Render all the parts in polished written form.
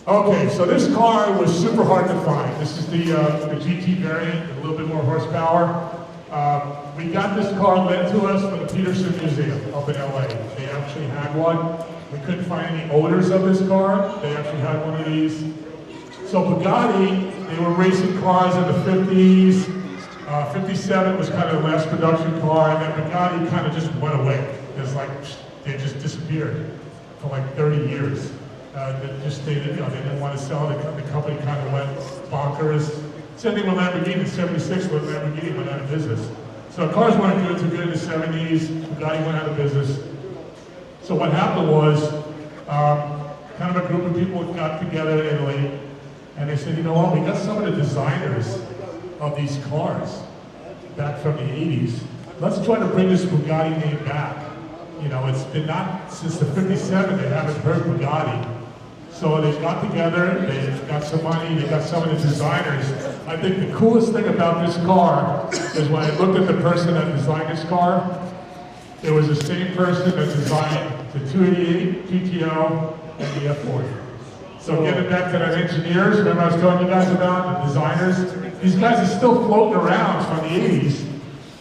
Okay, so this car was super hard to find. This is the GT variant, a little bit more horsepower. We got this car lent to us from the Peterson Museum up in LA. They actually had one. We couldn't find any owners of this car. They actually had one of these. So Bugatti, they were racing cars in the 50s. 57 was kind of the last production car, and then Bugatti kind of just went away. It's like, they just disappeared for like 30 years. They didn't want to sell. The company kind of went bonkers. Same thing with Lamborghini in '76 when Lamborghini went out of business. So cars weren't good too good in the '70s. Bugatti went out of business. So what happened was, kind of a group of people got together in Italy, and they said, you know what, we got some of the designers of these cars back from the 80s. Let's try to bring this Bugatti name back. You know, it's been not since the 57 they haven't heard Bugatti. So they got together, they got some money, they got some of the designers. I think the coolest thing about this car is when I looked at the person that designed this car, it was the same person that designed the 288 GTO and the F40. So getting back to the engineers, remember I was telling you guys about the designers? These guys are still floating around from the 80s,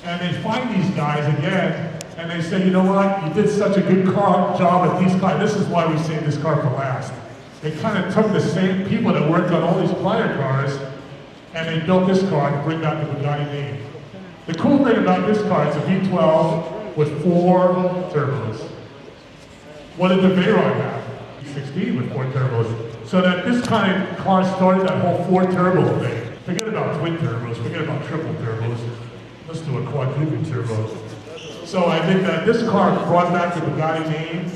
and they find these guys again, and they say, you know what, you did such a good job at these cars. This is why we saved this car for last. They kind of took the same people that worked on all these prior cars, and they built this car to bring back the Bugatti name. The cool thing about this car, it's a V12 with 4 turbos. What did the Veyron have? 16 with 4 turbos. So that this kind of car started that whole 4 turbo thing. Forget about twin turbos, forget about triple turbos. Let's do a quadruple turbo. So I think that this car brought back the Bugatti name.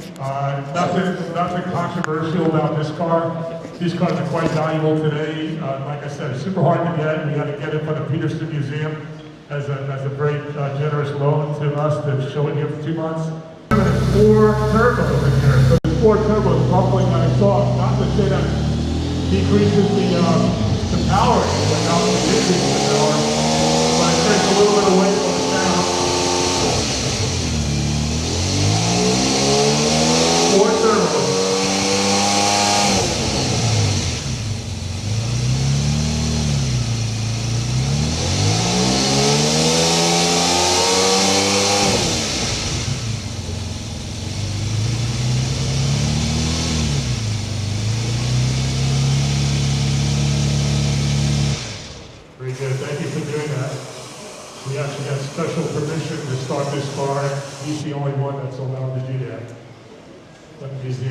Nothing controversial about this car. These cars are quite valuable today. Like I said, super hard to get. We had to get it from the Peterson Museum as a very generous loan to us to show it here for 2 months. There's 4 turbos in here. So there's 4 turbos rumbling on exhaust. Not to say that decreases the power, but not decreases the power. But it takes a little bit away from the sound. 4 turbos. Very good, thank you for doing that. We actually got special permission to start this car. He's the only one that's allowed to do that. Let me see.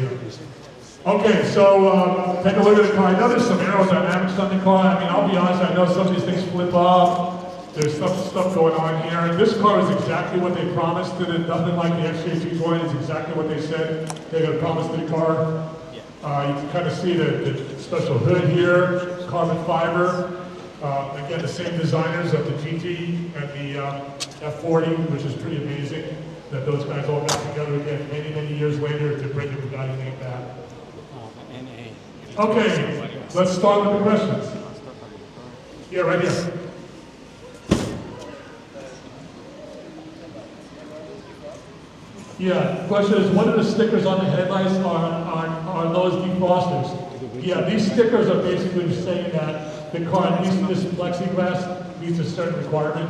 Okay, so take a look at the car. I know there's some aerodynamics on the car. I mean, I'll be honest, I know some of these things flip up. There's stuff going on here. And this car is exactly what they promised. Nothing like the XJ220 is exactly what they said they're going to promise to the car. You can kind of see the special hood here, carbon fiber. Again, the same designers of the GT and the F40, which is pretty amazing that those guys all got together again many years later to bring the Bugatti name back. Okay, let's start with the questions. Yeah, right here. Yeah, the question is, what are the stickers on the headlights? Are those defrosters? Yeah, these stickers are basically saying that the car, at least this plexiglass, meets a certain requirement,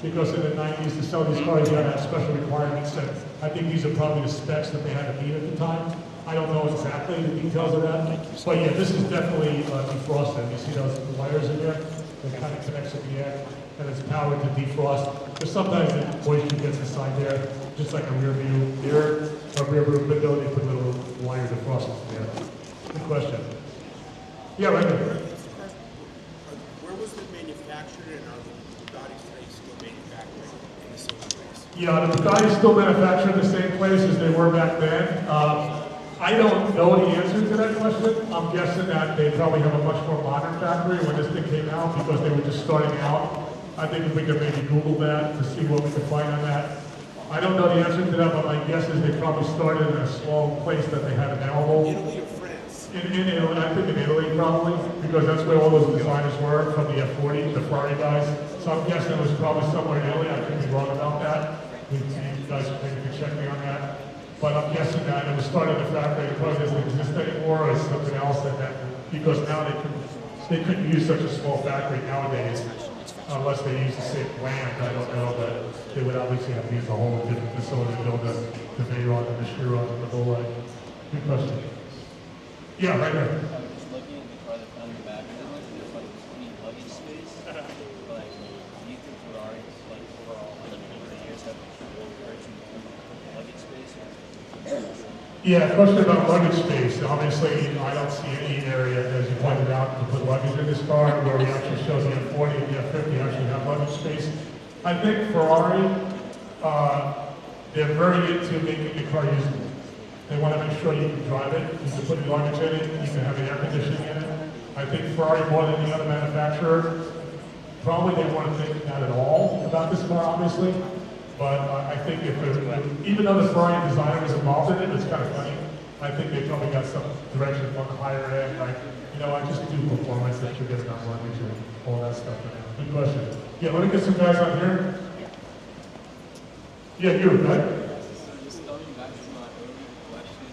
because in the 90s to sell these cars you had to have special requirements, and I think these are probably the specs that they had to meet at the time. I don't know exactly the details of that, but yeah, this is definitely defrosted. You see those wires in there? That kind of connects with the air, and it's powered to defrost. But sometimes the moisture gets inside there, just like a rear view mirror or rear view window, they put little wire defrosters there. Good question. Yeah, right there. Where was it manufactured, and are the Bugattis today still manufactured in the same place? Yeah, the Bugattis still manufactured in the same place as they were back then. I don't know the answer to that question. I'm guessing that they probably have a much more modern factory when this thing came out, because they were just starting out. I think if we could maybe Google that to see what we could find on that. I don't know the answer to that, but my guess is they probably started in a small place that they had available. Italy or France? In Italy, I think in Italy probably, because that's where all those designers were from the F40, the Ferrari guys. So I'm guessing it was probably somewhere in Italy. I could be wrong about that. You guys maybe can check me on that. But I'm guessing that it was started in the factory, it probably doesn't exist anymore, or something else, and then because now they couldn't use such a small factory nowadays unless they use the same land. I don't know, but they would obviously have to use a whole different facility to build the Veyron and the Chiron and the whole line. Good question. Yeah, right there. I was just looking at the car that's on the back of it, there's like plenty of luggage space. Like, do you think Ferraris, like overall, like over the years have virtually luggage space? Yeah, question about luggage space. Obviously, I don't see any area, as you pointed out, to put luggage in this car, where we actually show the F40 and the F50 actually have luggage space. I think Ferrari, they're very into making the car usable. They want to make sure you can drive it, you can put luggage in it, you can have the air conditioning in it. I think Ferrari, more than any other manufacturer, probably they weren't thinking that at all about this car, obviously. But I think even though the Ferrari designer is involved in it, it's kind of funny. I think they probably got some direction from the higher end, like, you know, I just do performance that should get enough luggage and all that stuff. Good question. Yeah, let me get some guys on here. Yeah, you, right? Just going back to my earlier question,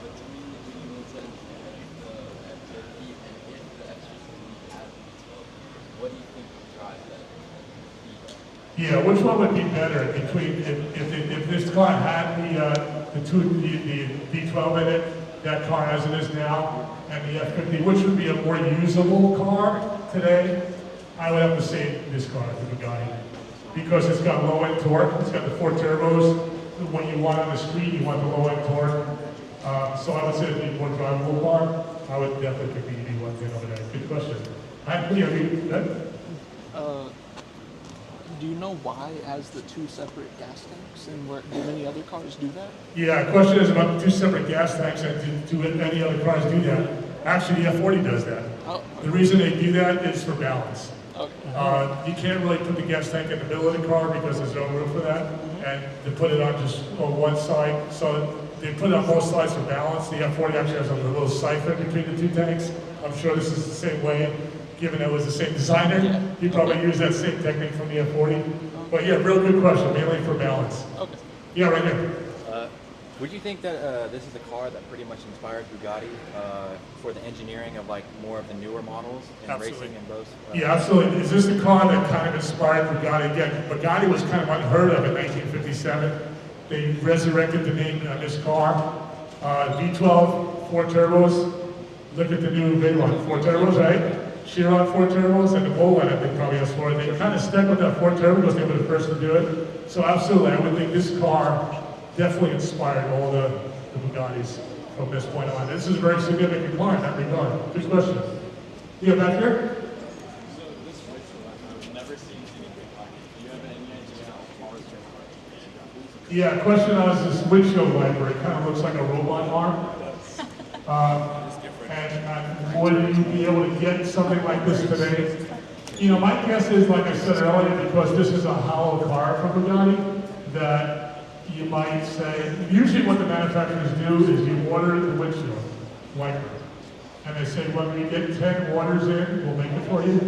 between the E110 and the F50, and if the F50 had V12, what do you think would drive that? Yeah, which one would be better between if this car had the V12 in it, that car as it is now, and the F50, which would be a more usable car today? I would have to say this car, the Bugatti, because it's got low end torque. It's got the 4 turbos. When you want on the street, you want the low end torque. So I would say it'd be a more drivable car. I would definitely pick the EB110 over there. Good question. Do you know why it has the 2 separate gas tanks, and do many other cars do that? Yeah, the question is about the 2 separate gas tanks, and do any other cars do that? Actually, the F40 does that. Oh. The reason they do that is for balance. Okay. You can't really put the gas tank in the middle of the car because there's no room for that, and to put it on just on one side, so they put it on both sides for balance. The F40 actually has a little siphon between the 2 tanks. I'm sure this is the same way, given it was the same designer. He probably used that same technique from the F40. But yeah, real good question, mainly for balance. Okay. Yeah, right here. Would you think that this is a car that pretty much inspired Bugatti for the engineering of like more of the newer models and racing and those? Yeah, absolutely. Is this the car that kind of inspired Bugatti? Again, Bugatti was kind of unheard of in 1957. They resurrected the name of this car. V12, 4 turbos. Look at the new Veyron, 4 turbos, right? Chiron 4 turbos, and the Poland, I think, probably has 4. They kind of stuck with that 4 turbo because they were the first to do it. So absolutely, I would think this car definitely inspired all the Bugattis from this point on. This is a very significant car in that regard. Good question. Yeah, back here? So this switch, I've never seen anything like it. Do you have any idea how far it's going? Yeah, question on this windshield wiper. It kind of looks like a robot arm. And would you be able to get something like this today? You know, my guess is, like I said earlier, because this is a hollow car from Bugatti, that you might say, usually what the manufacturers do is you order the windshield wiper. And they say, when we get 10 orders in, we'll make it for you.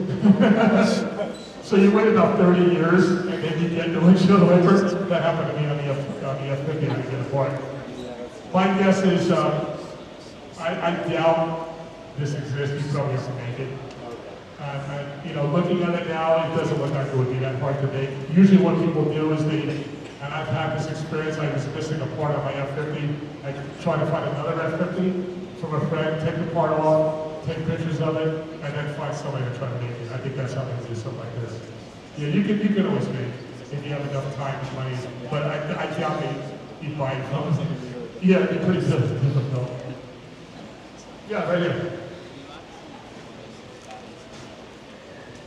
So you wait about 30 years, and then you get the windshield wiper. That happened to me on the F50, I get a part. My guess is, I doubt this exists. You probably have to make it. And, you know, looking at it now, it doesn't look like it would be that hard to make. Usually what people do is and I've had this experience, I was missing a part on my F50. I try to find another F50 from a friend, take the part off, take pictures of it, and then find somebody to try to make it. I think that's how they do something like this. Yeah, you can always make it if you have enough time and money, but I doubt you buy it from them. Yeah, it'd be pretty difficult. Yeah, right here.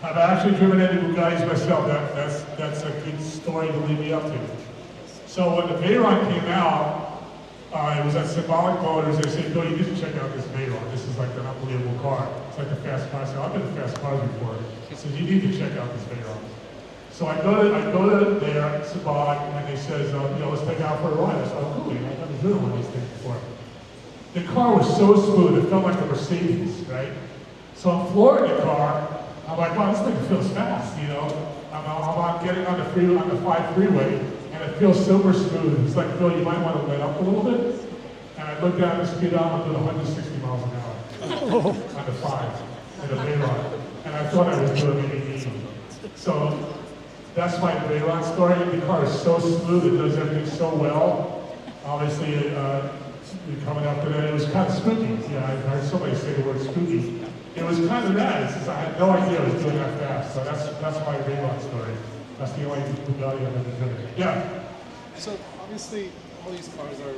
I've actually driven any Bugattis myself. That's a good story to lead me up to. So when the Veyron came out, it was at Symbolic Motors. They said, "Bill, you need to check out this Veyron. This is like an unbelievable car. It's like a fast car." I said, "I've been in fast cars before." He said, "You need to check out this Veyron." So I go to there, Symbolic, and they says, "You know, let's take it out for a ride." I said, "Oh, cool. I've never driven one of these things before." The car was so smooth, it felt like a Mercedes, right? So I'm flooring the car. I'm like, wow, this thing feels fast, you know? I'm getting on the 5 freeway, and it feels super smooth. He's like, Phil, you might want to let up a little bit. And I look down the speedometer, I'm doing 160 miles an hour. to 5 in a Veyron, and I thought I was doing it easy. So that's my Veyron story. The car is so smooth, it does everything so well. Obviously, coming up today, it was kind of spooky. Yeah, I heard somebody say the word spooky. It was kind of that. It's just, I had no idea I was doing that fast. So that's my Veyron story. That's the only Bugatti I've ever driven. Yeah. So obviously, all these cars are,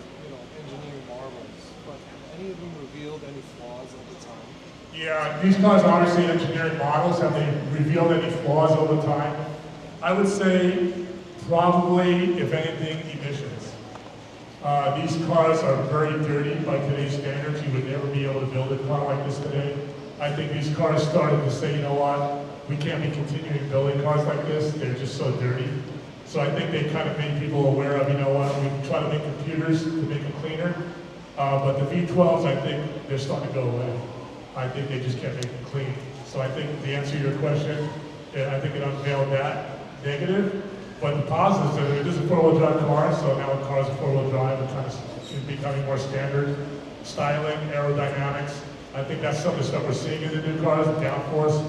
engineering marvels, but have any of them revealed any flaws at the time? Yeah, these cars are obviously engineering models. Have they revealed any flaws over time? I would say probably, if anything, emissions. These cars are very dirty by today's standards. You would never be able to build a car like this today. I think these cars started to say, you know what, we can't be continuing building cars like this. They're just so dirty. So I think they kind of made people aware of, you know what, we try to make computers to make them cleaner. But the V12s, I think they're starting to go away. I think they just can't make them clean. So I think the answer to your question, I think it unveiled that negative. But the positives are it is a four-wheel drive car, so now the car's a four-wheel drive, it kind of is becoming more standard. Styling, aerodynamics, I think that's some of the stuff we're seeing in the new cars, the downforce.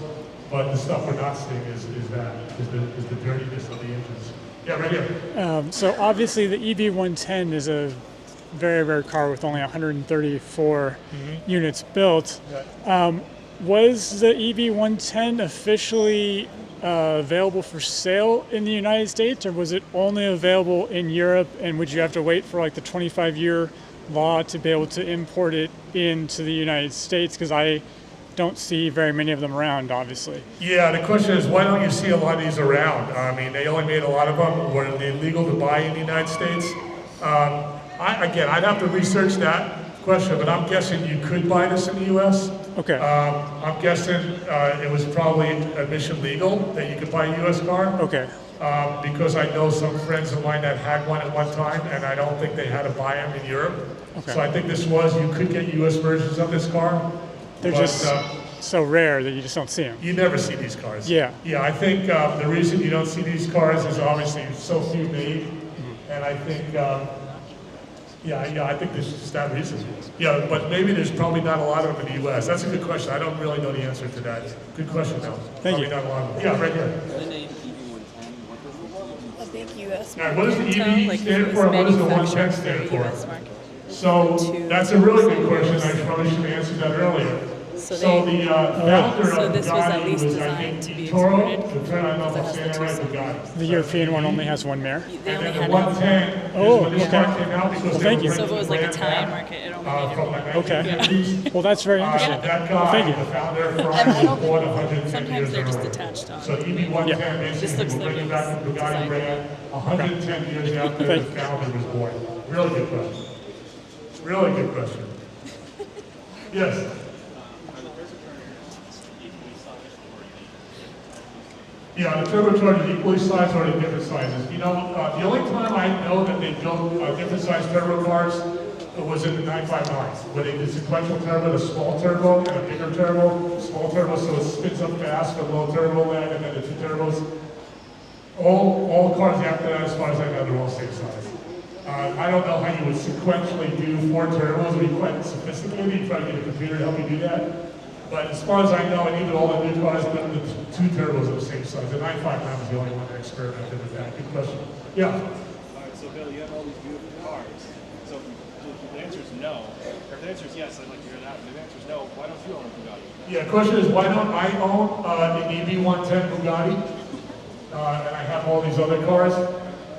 But the stuff we're not seeing is the dirtiness of the engines. Yeah, right here. So obviously the EB110 is a very rare car with only 134 units built. Was the EB110 officially available for sale in the United States, or was it only available in Europe, and would you have to wait for like the 25-year law to be able to import it into the United States? Because I don't see very many of them around, obviously. Yeah, the question is, why don't you see a lot of these around? I mean, they only made a lot of them. Were they legal to buy in the United States? I'd have to research that question, but I'm guessing you could buy this in the U.S. Okay. I'm guessing it was probably admission legal that you could buy a U.S. car. Okay. Because I know some friends of mine that had one at one time, and I don't think they had to buy them in Europe. Okay. So I think you could get U.S. versions of this car. They're just so rare that you just don't see them. You never see these cars. Yeah. Yeah, I think the reason you don't see these cars is obviously so few made, and I think, I think there's just that reason. Yeah, but maybe there's probably not a lot of them in the U.S. That's a good question. I don't really know the answer to that. Good question, though. Thank you. Probably not a lot of them. Yeah, right here. The name EB110, what does it mean? A big U.S. All right, market. what does the intel, EB like stand if it for? was What does the manufactured 110 stand for the for? US market. So that's a really good question. I probably should have answered that earlier. So So they- the founder So of this was at Bugatti least was, I designed think, to be Toro. exported. The turn I don't know if I'm Because saying it it right, has the Bugatti. The European one only has one mare. They And only then the had 110 is Oh, when this okay. car came out because Well, they thank were you. So if it was like bringing the Italian brand market, it only back, from needed the Okay. 1950s. Well, that's very interesting. That Well, guy, thank you. the founder of I Ferrari, don't was born think- 110 sometimes years they're just earlier. attached on. So EB110 This basically looks we're like bringing it's back the Bugatti designed. brand 110 years after the Thank you. founder was born. Really good question. Really good question. Yes. Yeah, the turbochargers are equally sized or in different sizes. You know, the only time I know that they built different sized turbo cars was in the 959, where they did sequential turbo, the small turbo, and a bigger turbo. Small turbo, so it spins up fast with low turbo lag, and then the two turbos. All cars after that, as far as I know, they're all same size. I don't know how you would sequentially do 4 turbos. It would be quite sophisticated. You try to get a computer to help you do that. But as far as I know, and even all the new cars, the 2 turbos are the same size. The 959 was the only one that experimented with that. Good question. Yeah. All right, so Bill, you have all these beautiful cars. So if the answer is no, or if the answer is yes, I'd like to hear that. If the answer is no, why don't you own a Bugatti? Yeah, the question is, why don't I own the EB110 Bugatti? And I have all these other cars.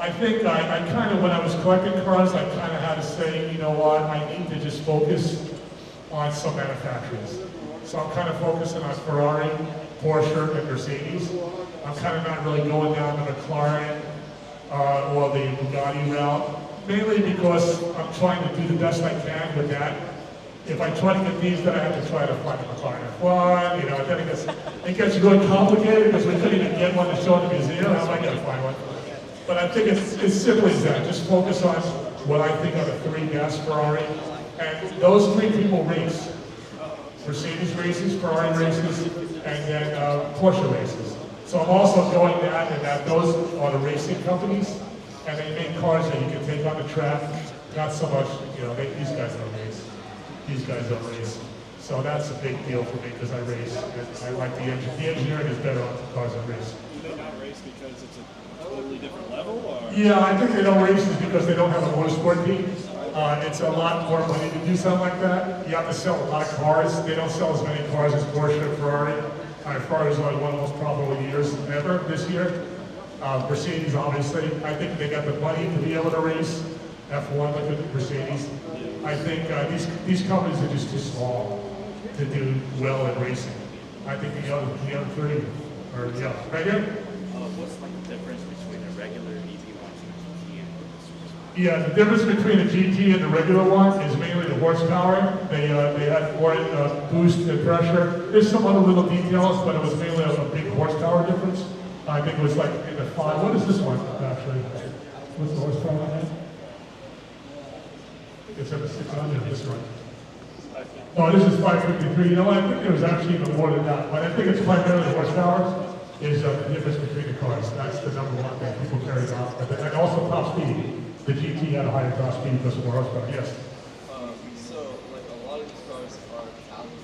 I think I kind of, when I was collecting cars, I kind of had to say, you know what, I need to just focus on some manufacturers. So I'm kind of focusing on Ferrari, Porsche, and Mercedes. I'm kind of not really going down the McLaren or the Bugatti route, mainly because I'm trying to do the best I can with that. If I try to get these, then I have to try to find a McLaren F1, you know, then it gets really complicated because we couldn't even get one to show in the museum. How am I going to find one? But I think it's simply that. Just focus on what I think are the 3 gas Ferrari. And those 3 people race. Mercedes races, Ferrari races, and then Porsche races. So I'm also going that, and that those are the racing companies, and they make cars that you can take on the track. Not so much, you know, these guys don't race. These guys don't race. So that's a big deal for me because I race. And I like the engineering is better on the cars I race. Do they not race because it's a totally different level, or? Yeah, I think they don't race is because they don't have a motorsport team. It's a lot more money to do something like that. You have to sell a lot of cars. They don't sell as many cars as Porsche and Ferrari. Ferrari's like one of the most profitable years ever this year. Mercedes, obviously, I think they got the money to be able to race F1. Look at Mercedes. I think these companies are just too small to do well in racing. I think the other three are, yeah, right here? What's like the difference between a regular EB110 and Yeah, the difference between the GT and the regular one is mainly the horsepower. They had more boost and pressure. There's some other little details, but it was mainly a big horsepower difference. I think it was like in the 5. What is this one actually? What's the horsepower on that? It's at the 600. This one. Oh, this is 553. You know what? I think there was actually even more than that, but I think it's primarily horsepower is the difference between the cars. That's the number one thing people carry out. And also top speed. The GT had a higher top speed because of more horsepower. Yes. So, like, a lot of these cars are Italian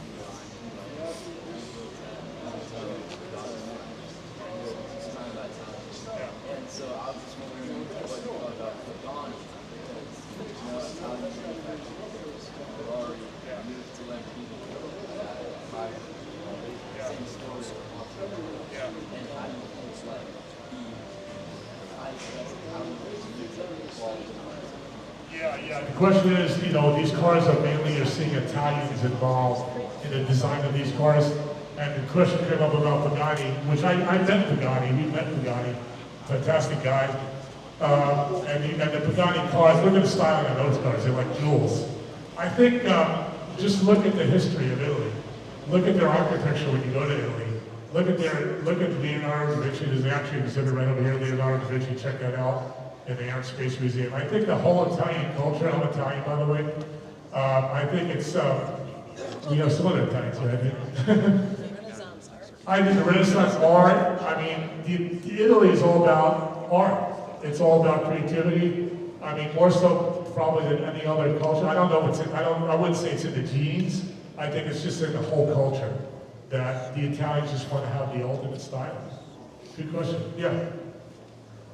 designed, and so I was just wondering what you thought about Bugatti, because Italian manufacturers, Ferrari, moved to Lamborghini at higher, same story, and how do you think like Yeah. The question is, you know, these cars are mainly, you're seeing Italians involved in the design of these cars. And the question came up about Bugatti, which I met Bugatti. We met Bugatti, fantastic guy. And the Bugatti cars, look at the styling of those cars. They're like jewels. I think just look at the history of Italy. Look at their architecture when you go to Italy. Look at Leonardo da Vinci. There's actually an exhibit right over here, Leonardo da Vinci. Check that out in the Air and Space Museum. I think the whole Italian culture, I'm Italian by the way, I think it's, we have some other Italians, right? I think the Renaissance art, I mean, Italy is all about art. It's all about creativity. I mean, more so probably than any other culture. I don't know if it's, I wouldn't say it's in the genes. I think it's just in the whole culture that the Italians just want to have the ultimate style. Good question. Yeah.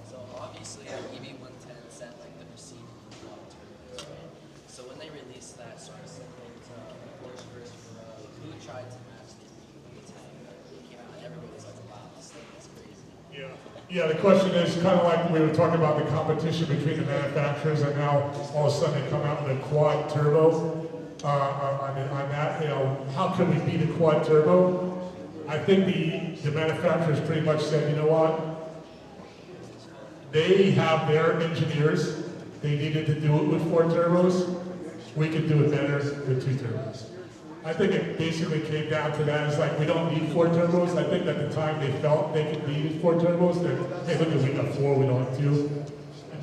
So obviously EB110 set like the preceding turbos, right? So when they released that sort of something to Porsche versus Ferrari, who tried to match the EB110? It came out and everybody was like, wow, this thing is crazy. Yeah, the question is kind of like we were talking about the competition between the manufacturers, and now all of a sudden they come out with a quad turbo. On that, you know, how can we beat a quad turbo? I think the manufacturers pretty much said, you know what? They have their engineers. They needed to do it with 4 turbos. We could do it better with 2 turbos. I think it basically came down to that. It's like we don't need 4 turbos. I think at the time they felt they could need 4 turbos. Hey, look, we got 4, we don't have 2.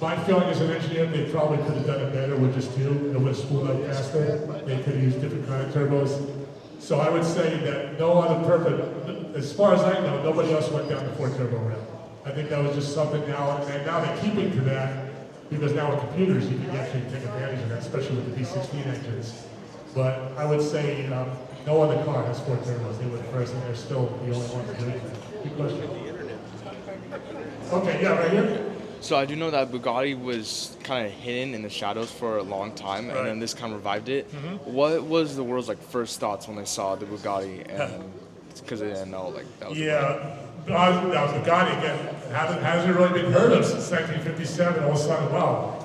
My feeling as an engineer, they probably could have done it better with just 2. It would have spooled up faster. They could have used different kind of turbos. So I would say that no other purpose, as far as I know, nobody else went down the 4 turbo route. I think that was just something now, and now they're keeping to that, because now with computers, you can actually take advantage of that, especially with the V16 engines. But I would say no other car has 4 turbos. They were the first, and they're still the only ones doing that. Good question. Okay, yeah, right here. So I do know that Bugatti was kind of hidden in the shadows for a long time, and then this kind of revived it. What was the world's like first thoughts when they saw the Bugatti, and because they didn't know like that was Bugatti again hasn't really been heard of since 1957. All of a sudden, wow,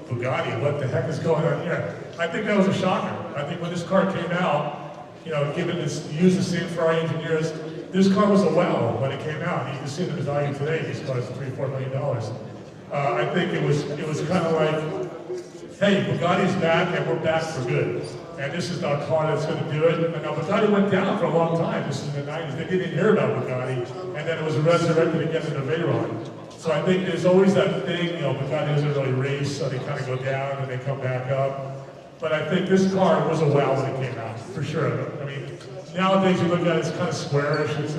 Bugatti, what the heck is going on here? I think that was a shocker. I think when this car came out, you know, given this, use the same Ferrari engineers, this car was a wow when it came out. You can see the value today. These cars are $3-4 million. I think it was kind of like, hey, Bugatti's back and we're back for good. And this is our car that's going to do it. And now Bugatti went down for a long time. This is in the 90s. They didn't hear about Bugatti. And then it was resurrected again in the Veyron. So I think there's always that thing, you know, Bugatti doesn't really race, so they kind of go down and they come back up. But I think this car was a wow when it came out, for sure. I mean, nowadays you look at it, it's kind of squarish, it's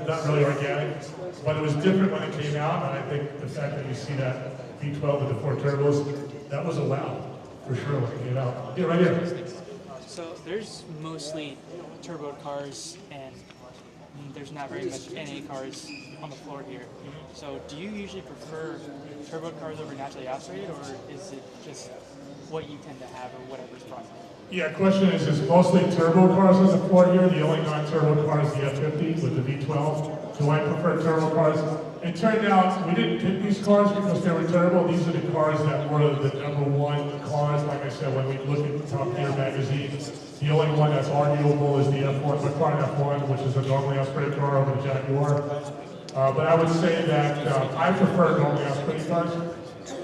not really organic. But it was different when it came out, and I think the fact that you see that V12 with the 4 turbos, that was a wow, for sure, when it came out. Yeah, right here. So there's mostly turbo cars and there's not very much NA cars on the floor here. So do you usually prefer turbo cars over naturally aspirated, or is it just what you tend to have or whatever's processed? Yeah, question is mostly turbo cars on the floor here? The only non-turbo car is the F50 with the V12. Do I prefer turbo cars? It turned out we didn't pick these cars because they were turbo. These are the cars that were the #1 cars. Like I said, when we look at Top Gear magazine, the only one that's arguable is the F1, McLaren F1, which is a normally aspirated car over the Jaguar. But I would say that I prefer normally aspirated cars.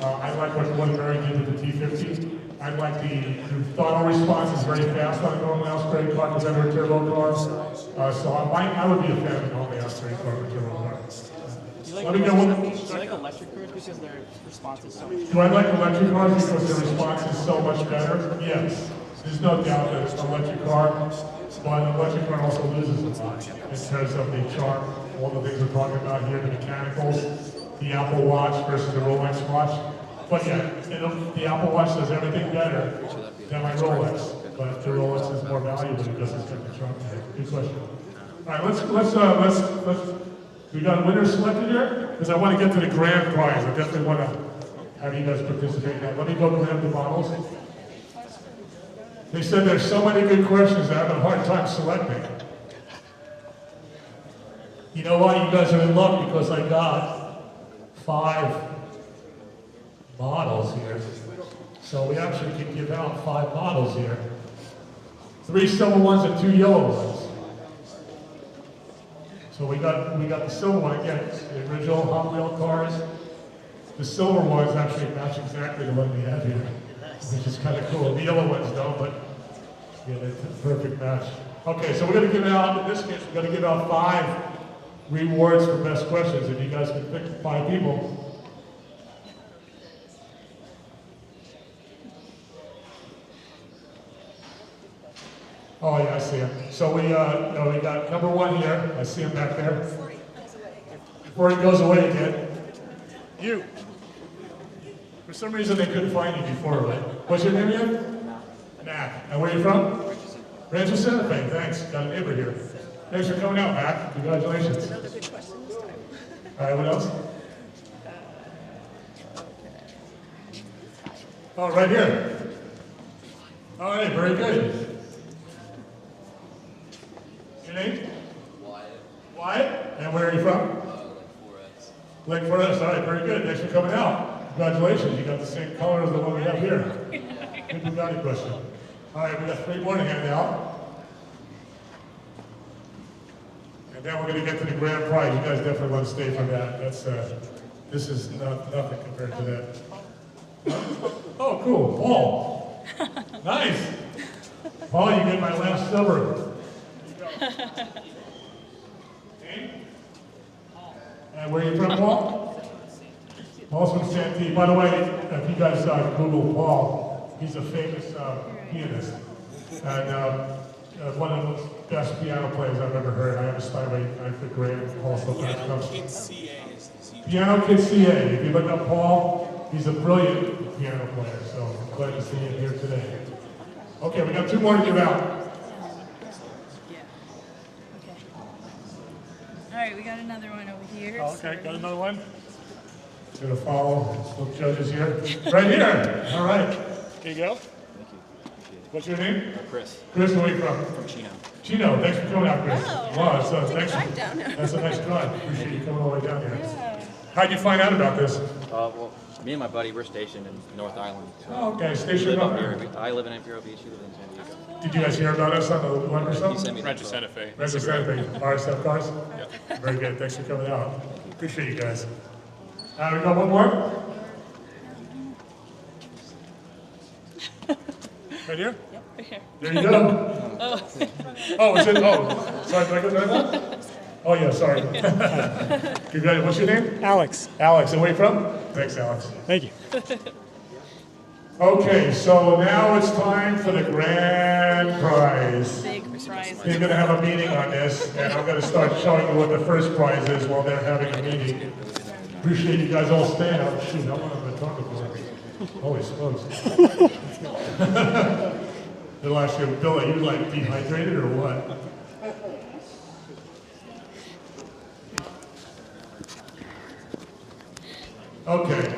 I like what Barry did with the T50. I like the throttle response is very fast on a normally aspirated car because they're turbo cars. So I would be a fan of a normally aspirated car with turbo car. Do you like electric cars because their response is so much? Do I like electric cars because their response is so much better? Yes. There's no doubt that it's an electric car, but an electric car also loses a lot in terms of the charm, all the things we're talking about here, the mechanicals, the Apple Watch versus the Rolex watch. But yeah, the Apple Watch does everything better than my Rolex, but the Rolex is more valuable because it's got the charm. Good question. All right, let's. We got a winner selected here because I want to get to the grand prize. I definitely want to have you guys participate in that. Let me go grab the bottles. They said there's so many good questions that I have a hard time selecting. You know what? You guys are in luck because I got 5 models here. So we actually can give out 5 models here. 3 silver ones and 2 yellow ones. So we got the silver one again, the original Hot Wheel cars. The silver ones actually match exactly the one we have here, which is kind of cool. The yellow ones don't, but yeah, it's a perfect match. Okay, so we're going to give out, in this case, we're going to give out 5 rewards for best questions, and you guys can pick 5 people. Oh yeah, I see him. So we got #1 here. I see him back there. Before he goes away again. You. For some reason they couldn't find you before, right? What's your name again? Mac. And where are you from? Rancho Santa Fe. Thanks. Got a neighbor here. Thanks for coming out, Mac. Congratulations. Another good question this time. All right, what else? Oh, right here. All right, very good. Your name? Wyatt. Wyatt? And where are you from? Lake Forest. All right, very good. Thanks for coming out. Congratulations. You got the same color as the one we have here. Good Bugatti question. All right, we got 3 more to hand out. And then we're going to get to the grand prize. You guys definitely want to stay for that. That's this is nothing compared to that. Oh, cool. Paul. Nice. Paul, you get my last silver. And where are you from, Paul? Paul's from Santee. By the way, if you guys Google Paul, he's a famous pianist. And one of the best piano players I've ever heard. I have a Steinway 9th grade also. Piano Kid CA is Piano Kid CA. If you look up Paul, he's a brilliant piano player. So I'm glad to see him here today. Okay, we got 2 more to give out. All right, we got another one over here. Oh, okay, got another one. Gonna follow both judges here. Right here. All right. Here you go. Thank you. What's your name? Chris. Chris, where are you from? From Chino. Chino, thanks for coming out, Chris. Oh, Wow, it's it's a thanks. drive down there. That's a nice drive. Appreciate you coming all the way down here. Yeah. How'd you find out about this? Well, me and my buddy, we're stationed in North Island. So Oh, okay, we stationed live up up there. here. I live in Imperial Beach. You live in San Diego. Did you guys hear about us on the one or You something? sent me Rancho that. Santa Fe. Rancho Santa Fe, RSF cars? Yep. Very good, thanks for coming out. Appreciate you guys. We got one more? Right here? Yep, right here. There you go. Oh, is it? Oh, sorry, did I go that one? Oh, yeah, sorry. Congratulations. What's your name? Alex. Alex, and where you from? Thanks, Alex. Thank you. Okay, so now it's time for the grand prize. Big prize. We're going to have a meeting on this, and I'm going to start showing you what the first prize is while they're having a meeting. Appreciate you guys all staying out. Shoot, I want to talk about it. Holy smokes. It'll ask you, Bill, are you like dehydrated or what? Okay.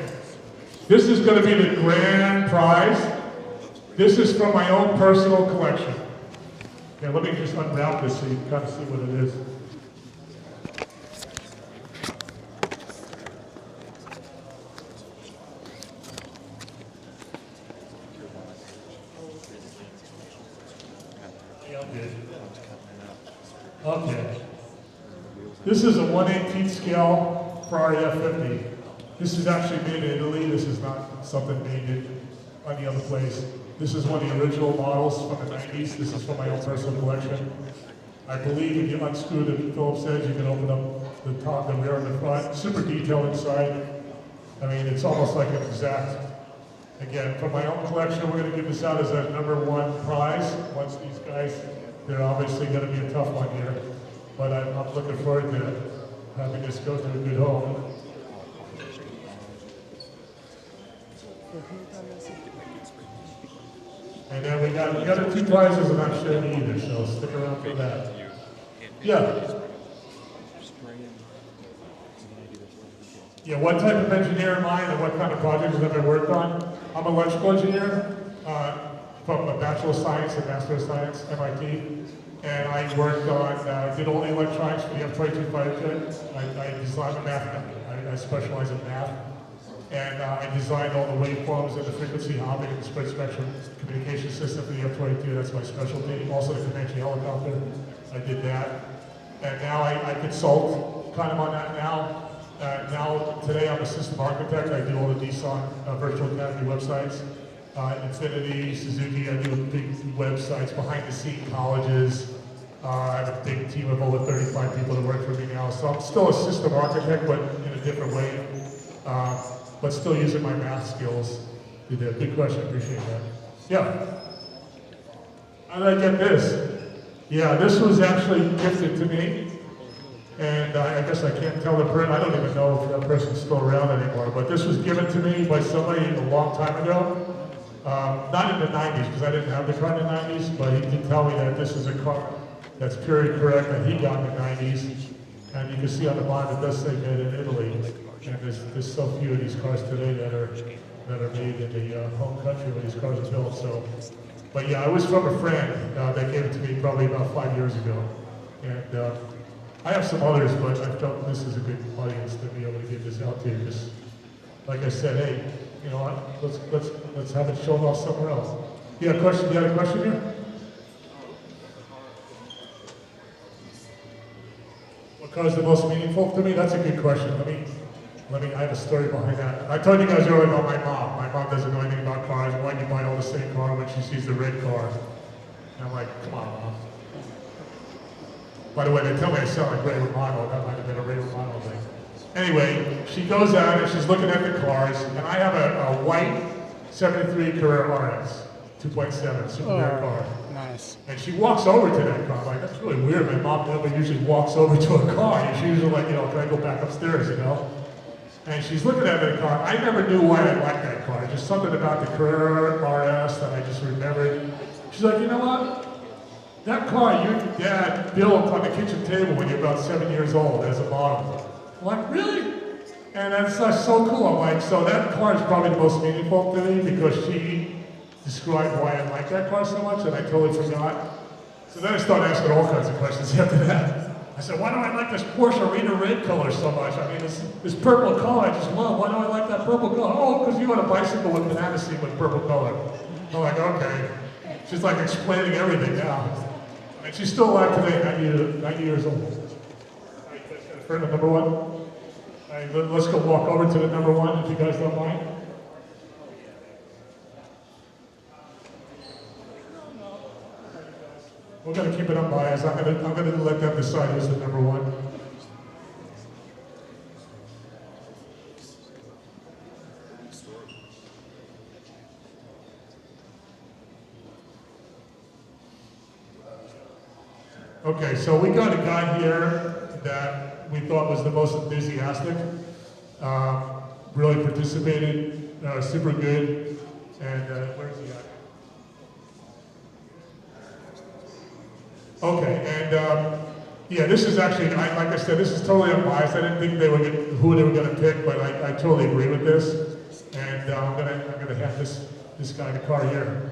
This is going to be the grand prize. This is from my own personal collection. Okay, let me just unwrap this so you can kind of see what it is. Okay. This is a 1/18 scale Ferrari F50. This is actually made in Italy. This is not something made in any other place. This is one of the original models from the 90s. This is from my own personal collection. I believe if you unscrew the Phillips edge, you can open up the top, the rear, and the front. Super detailed inside. I mean, it's almost like an exact. Again, from my own collection, we're going to give this out as a #1 prize. Once these guys, they're obviously going to be a tough one here. But I'm looking forward to having this go to a good home. And then we got the other 2 prizes, and I'm not sharing either, so stick around for that. Yeah. Yeah, what type of engineer am I and what kind of projects have I worked on? I'm an electrical engineer from a Bachelor of Science and Master of Science, MIT. And I worked on, did all the electronics for the F-22 fighter jet. I designed the math, I specialize in math. And I designed all the waveforms and the frequency hopping and the spread spectrum communication system for the F-22. That's my specialty. Also the Comanche helicopter. I did that. And now I consult kind of on that now. Now, today I'm a system architect. I do all the Nissan Virtual Academy websites. Infinity, Suzuki, I do big websites, behind the scene colleges. I have a big team of over 35 people that work for me now. So I'm still a system architect, but in a different way. But still using my math skills. You did. Good question, appreciate that. Yeah. How did I get this? Yeah, this was actually gifted to me. And I guess I can't tell the person, I don't even know if that person's still around anymore, but this was given to me by somebody a long time ago. Not in the 90s, because I didn't have the car in the 90s, but he did tell me that this is a car that's period correct that he got in the 90s. And you can see on the bottom it does say made in Italy. And there's so few of these cars today that are made in the home country where these cars are built. So, but yeah, I was from a friend that gave it to me probably about 5 years ago. And I have some others, but I felt this is a good audience to be able to give this out to you. Just like I said, hey, you know what? Let's have it shown off somewhere else. You had a question? You had a question here? What car is the most meaningful to me? That's a good question. Let me. I have a story behind that. I told you guys earlier about my mom. My mom doesn't know anything about cars. Why do you buy all the same car when she sees the red car? And I'm like, come on, Mom. By the way, they tell me I sound like Ray Romano. That might have been a Ray Romano thing. Anyway, she goes out and she's looking at the cars, and I have a white 73 Carrera RS, 2.7, super rare car. Nice. And she walks over to that car. I'm like, that's really weird. My mom never usually walks over to a car. She's usually like, can I go back upstairs, And she's looking at the car. I never knew why I liked that car. Just something about the Carrera RS that I just remembered. She's like, you know what? That car your dad built on the kitchen table when you were about 7 years old as a model. I'm like, really? And that's so cool. I'm like, so that car is probably the most meaningful to me because she described why I like that car so much and I totally forgot. So then I started asking all kinds of questions after that. I said, why do I like this Porsche Arena red color so much? I mean, this purple color I just love. Why do I like that purple color? Oh, because you had a bicycle with banana seat with purple color. I'm like, okay. She's like explaining everything now. And she's still alive today, 90 years old. All right, guys got a friend of number 1? All right, let's go walk over to the number 1 if you guys don't mind. We're gonna keep it unbiased. I'm gonna let them decide who's the number 1. Okay, so we got a guy here that we thought was the most enthusiastic, really participated, super good, and where's he at? Okay, and yeah, this is actually, like I said, this is totally unbiased. I didn't think who they were going to pick, but I totally agree with this. And I'm gonna have this guy the car here.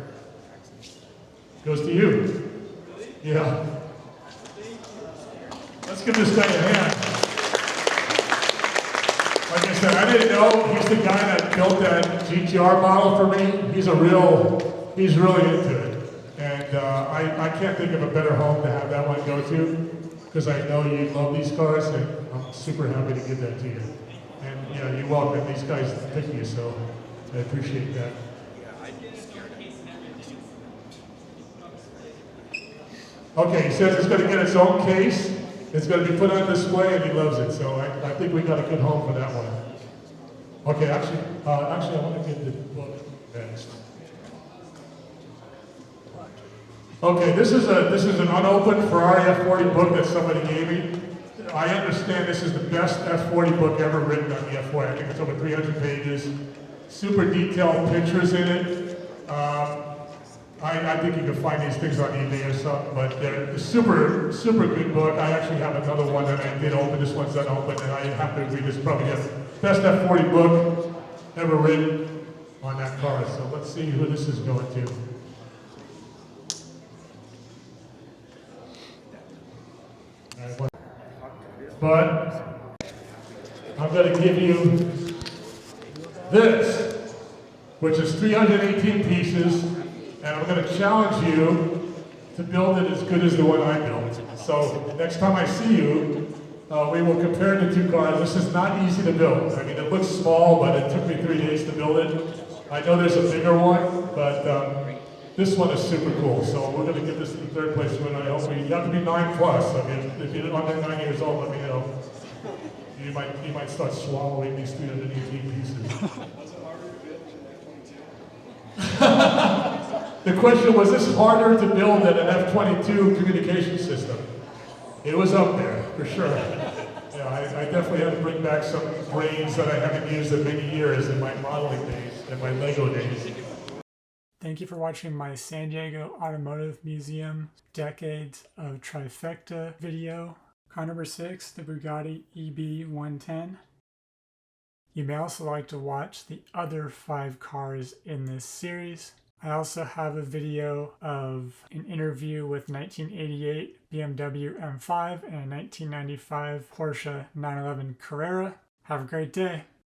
Goes to you. Yeah. Let's give this guy a hand. Like I said, I didn't know he's the guy that built that GTR model for me. He's really into it. And I can't think of a better home to have that one go to, because I know you love these cars, and I'm super happy to give that to you. And yeah, you're welcome. These guys pick you, so I appreciate that. Okay, he says it's going to get its own case. It's going to be put on display, and he loves it. So I think we got a good home for that one. Okay, actually, I want to get the book next. Okay, this is an unopened Ferrari F40 book that somebody gave me. I understand this is the best F40 book ever written on the F40. I think it's over 300 pages. Super detailed pictures in it. I think you can find these things on eBay or something, but they're a super good book. I actually have another one that I did open. This one's unopened, and I have to agree, this is probably the best F40 book ever written on that car. So let's see who this is going to. But I'm going to give you this, which is 318 pieces, and I'm going to challenge you to build it as good as the one I built. So next time I see you, we will compare the two cars. This is not easy to build. I mean, it looks small, but it took me 3 days to build it. I know there's a bigger one, but this one is super cool. So we're going to give this to the third place winner. I hope you have to be 9+. I mean, if you're under 9 years old, let me know. You might start swallowing these 318 pieces. The question was, this harder to build than an F-22 communication system? It was up there, for sure. Yeah, I definitely had to bring back some brains that I haven't used in many years in my modeling days, in my Lego days. Thank you for watching my San Diego Automotive Museum Decades of Trifecta video. Car number 6, the Bugatti EB110. You may also like to watch the other 5 cars in this series. I also have a video of an interview with 1988 BMW M5 and a 1995 Porsche 911 Carrera. Have a great day.